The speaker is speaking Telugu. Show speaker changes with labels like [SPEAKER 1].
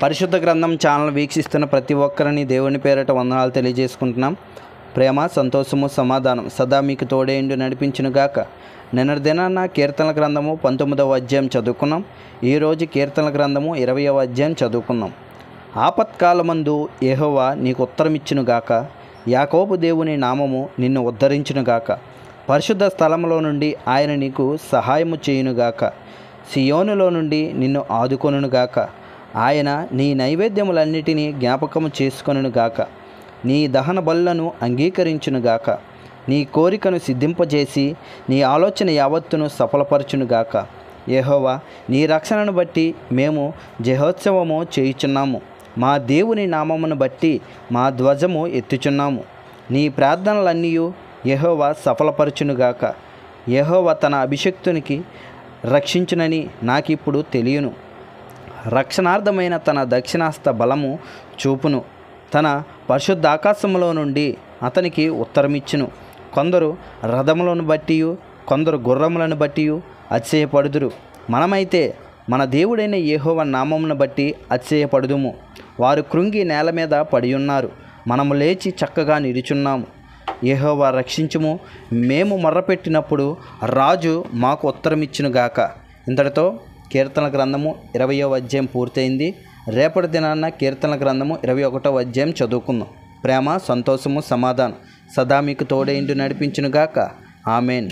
[SPEAKER 1] పరిశుద్ధ గ్రంథం ఛానల్ వీక్షిస్తున్న ప్రతి ఒక్కరిని దేవుని పేరిట వందనాలు తెలియజేసుకుంటున్నాం. ప్రేమ, సంతోషము, సమాధానం సదా మీకు తోడేండు నడిపించునుగాక. నిన్నటి దినాన కీర్తనల గ్రంథము 19వ అధ్యాయం చదువుకున్నాం. ఈరోజు కీర్తనల గ్రంథము 20వ అధ్యాయం చదువుకున్నాం. ఆపత్కాలమందు యెహోవా నీకు ఉత్తరమిచ్చునుగాక, యాకోబు దేవుని నామము నిన్ను ఉద్ధరించునుగాక. పరిశుద్ధ స్థలములో నుండి ఆయన నీకు సహాయము చేయునుగాక. సియోనులో నుండి నిన్ను ఆదుకొనుగాక. ఆయన నీ నైవేద్యములన్నిటినీ జ్ఞాపకము చేసుకొనుగాక. నీ దహన బలులను అంగీకరించునుగాక. నీ కోరికను సిద్ధింపజేసి నీ ఆలోచన యావత్తును సఫలపరచునుగాక. యెహోవా, నీ రక్షణను బట్టి మేము జయోత్సవము చేయుచున్నాము. మా దేవుని నామమును బట్టి మా ధ్వజము ఎత్తుచున్నాము. నీ ప్రార్థనలన్నీ యెహోవా సఫలపరచునుగాక. యెహోవా తన అభిషిక్తునికి రక్షించునని నాకిప్పుడు తెలియను. రక్షణార్థమైన తన దక్షిణాస్త బలము చూపును. తన పరిశుద్ధ ఆకాశములో నుండి అతనికి ఉత్తరమిచ్చును. కొందరు రథములను బట్టి, కొందరు గుర్రములను బట్టి అతిశయపడుదురు. మనమైతే మన దేవుడైన యెహోవా నామమును బట్టి అతిశయపడుదుము. వారు కృంగి నేల మీద పడి ఉన్నారు. మనము లేచి చక్కగా నిలుచున్నాము. యెహోవా రక్షించుము. మేము మొర్రపెట్టినప్పుడు రాజు మాకు ఉత్తరమిచ్చునుగాక. ఇంతటితో కీర్తనల గ్రంథము 20వ అధ్యాయం పూర్తయింది. రేపటి దినాన కీర్తనల గ్రంథము 21వ అధ్యాయం చదువుకుందాం. ప్రేమ, సంతోషము, సమాధానం సదా మీకు తోడేండు నడిపించునుగాక. ఆమెన్.